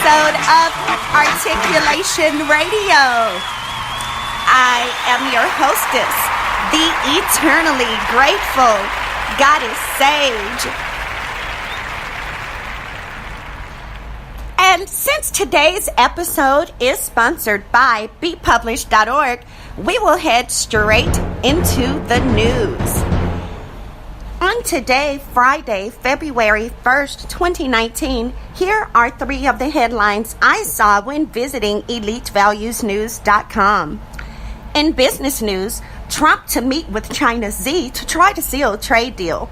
episode of ARTiculation Radio. I am your hostess, the eternally grateful Goddess Sage. And since today's episode is sponsored by bepublished.org, we will head straight into the news. On today, Friday, February 1st, 2019, here are three of the headlines I saw when visiting EliteValuesNews.com. In business news, Trump to meet with China's Xi to try to seal trade deal.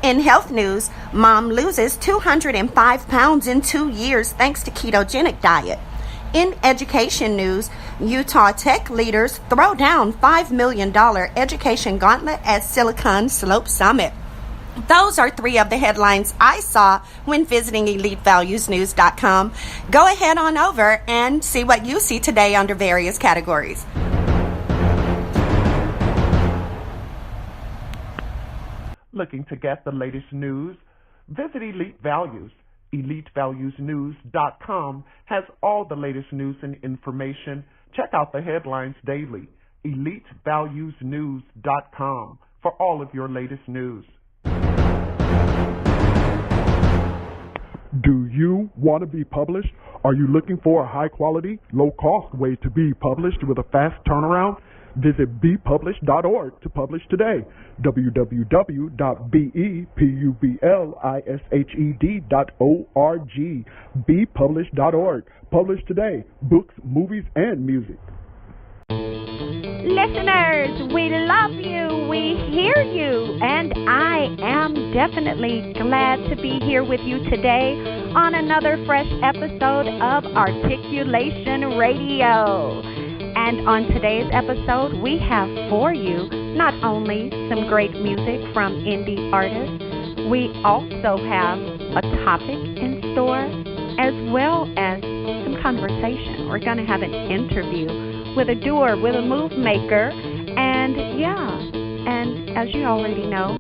In health news, mom loses 205 pounds in 2 years thanks to ketogenic diet. In education news, Utah tech leaders throw down $5 million education gauntlet at Silicon Slope Summit. Those are three of the headlines I saw when visiting EliteValuesNews.com. Go ahead on over and see what you see today under various categories. Looking to get the latest news? Visit Elite Values. EliteValuesNews.com has all the latest news and information. Check out the headlines daily. EliteValuesNews.com for all of your latest news. Do you want to be published? Are you looking for a high-quality, low-cost way to be published with a fast turnaround? Visit bepublished.org to publish today. www.bepublished.org. bepublished.org. Publish today. Books, movies, and music. Listeners, we love you, we hear you, and I am definitely glad to be here with you today on another fresh episode of ARTiculation Radio. And on today's episode, we have for you not only some great music from indie artists, we also have a topic in store, as well as some conversation. We're going to have an interview with a doer, with a move maker, and as you already know,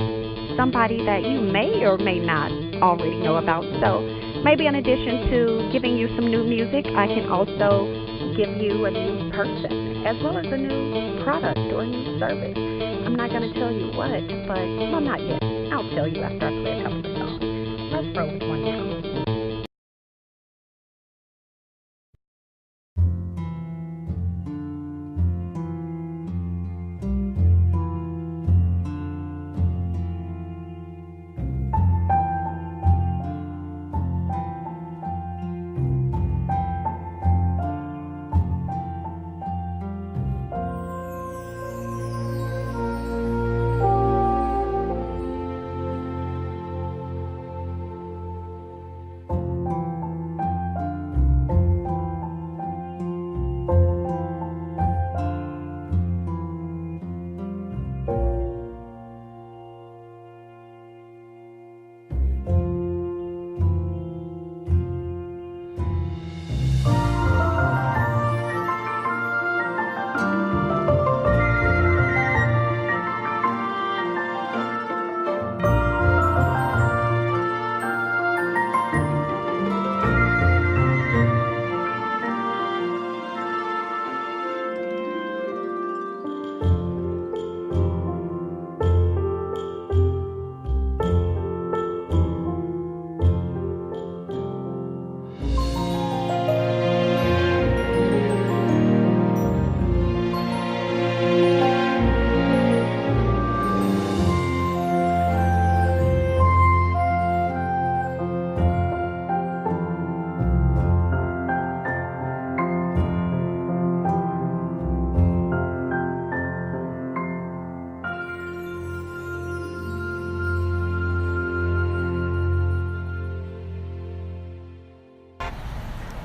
somebody that you may or may not already know about. So maybe in addition to giving you some new music, I can also give you a new person, as well as a new product or a new service. I'm not going to tell you what, but, well, not yet. I'll tell you after I play a couple of songs. Let's roll with one now.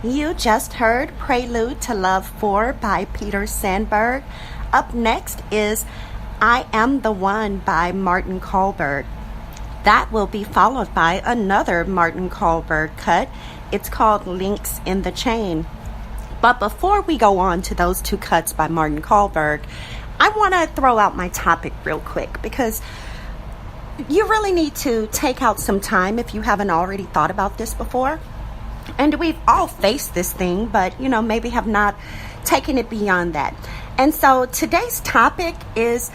You just heard Prelude to Love 4 by Peter Sandberg. Up next is I Am the One by Martin Kohlberg. That will be followed by another Martin Kohlberg cut. It's called Links in the Chain. But before we go on to those two cuts by Martin Kohlberg, I want to throw out my topic real quick because you really need to take out some time, if you haven't already thought about this before, And we've all faced this thing, but, maybe have not taken it beyond that. And so today's topic is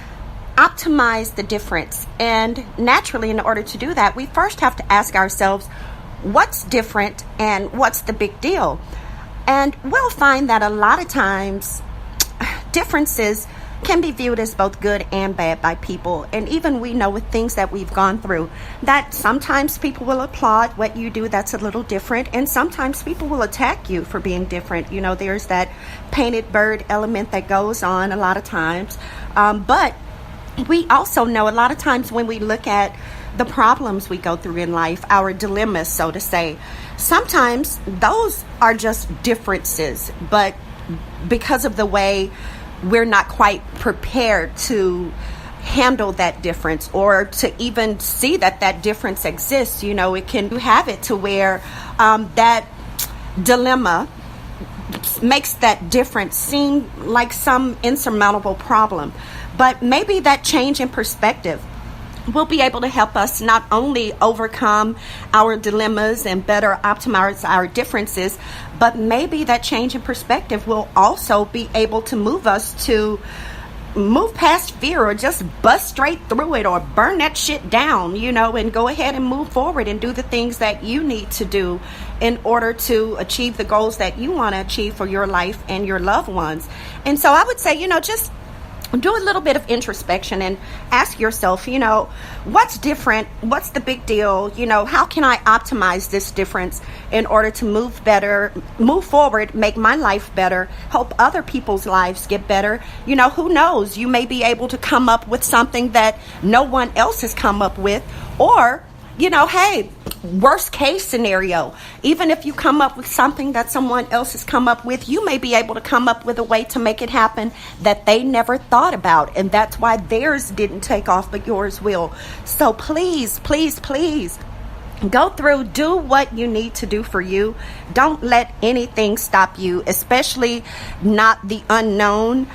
optimize the difference. And naturally, in order to do that, we first have to ask ourselves, what's different and what's the big deal? And we'll find that a lot of times differences can be viewed as both good and bad by people. And even we know with things that we've gone through that sometimes people will applaud what you do that's a little different, and sometimes people will attack you for being different. There's that painted bird element that goes on a lot of times. But we also know a lot of times when we look at the problems we go through in life, our dilemmas, so to say, sometimes those are just differences, but because of the way we're not quite prepared to handle that difference or to even see that difference exists, it can have it to where that dilemma makes that difference seem like some insurmountable problem. But maybe that change in perspective will be able to help us not only overcome our dilemmas and better optimize our differences, but maybe that change in perspective will also be able to move us to move past fear or just bust straight through it or burn that shit down, and go ahead and move forward and do the things that you need to do in order to achieve the goals that you want to achieve for your life and your loved ones. And so I would say, just do a little bit of introspection and ask yourself, what's different? What's the big deal? How can I optimize this difference in order to move forward, make my life better, help other people's lives get better? Who knows? You may be able to come up with something that no one else has come up with, or hey, worst case scenario, even if you come up with something that someone else has come up with, you may be able to come up with a way to make it happen that they never thought about. And that's why theirs didn't take off, but yours will. So please, please, please go through, do what you need to do for you. Don't let anything stop you, especially not the unknown.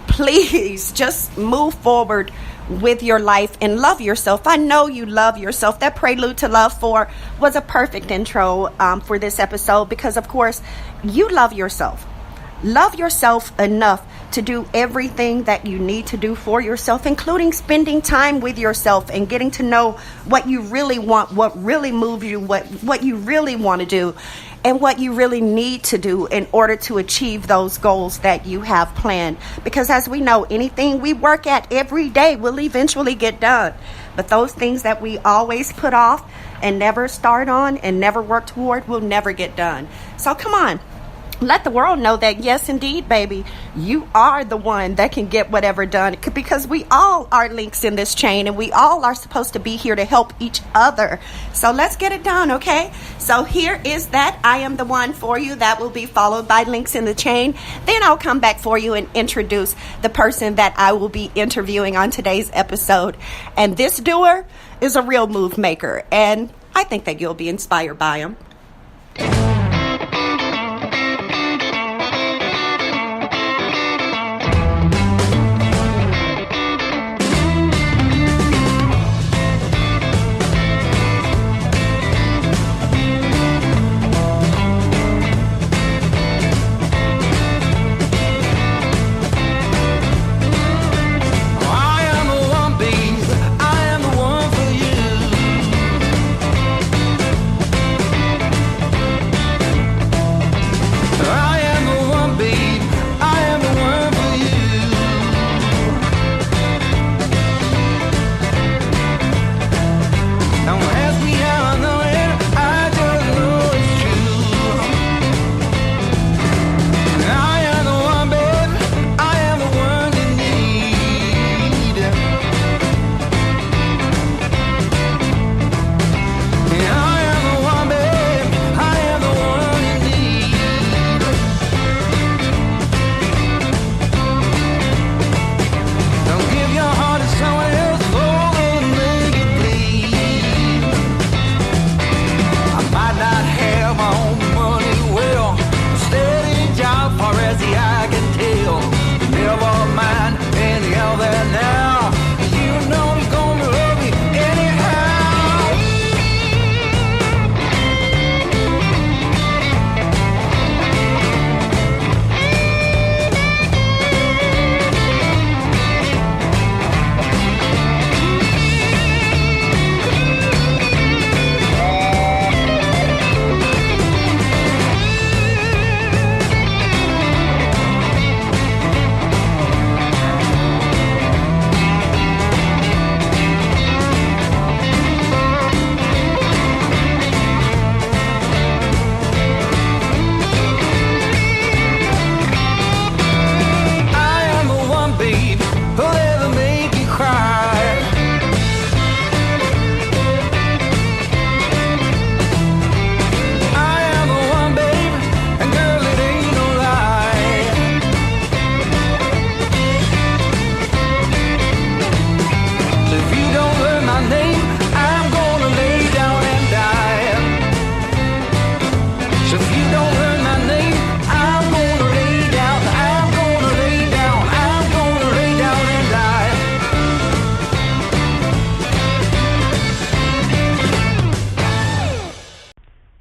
Please just move forward with your life and love yourself. I know you love yourself. That Prelude to Love 4 was a perfect intro for this episode because, of course, you love yourself. Love yourself enough to do everything that you need to do for yourself, including spending time with yourself and getting to know what you really want, what really moves you, what you really want to do, and what you really need to do in order to achieve those goals that you have planned. Because as we know, anything we work at every day will eventually get done. But those things that we always put off and never start on and never work toward will never get done. So come on. Let the world know that, yes, indeed, baby, you are the one that can get whatever done, because we all are links in this chain and we all are supposed to be here to help each other. So let's get it done, okay? So here is that I am the one for you. That will be followed by links in the chain. Then I'll come back for you and introduce the person that I will be interviewing on today's episode. And this doer is a real move maker, and I think that you'll be inspired by him.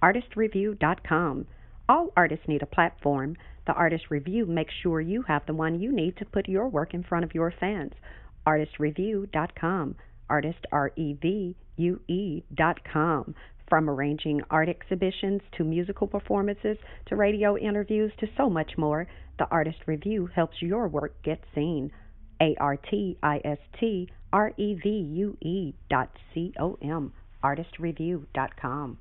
ARTistreview.com. All artists need a platform. The Artist Review makes sure you have the one you need to put your work in front of your fans. ARTistreview.com. Artist, REVUE.com. From arranging art exhibitions to musical performances to radio interviews to so much more, the Artist Review helps your work get seen. ARTistrevue.com. ArtistReview.com.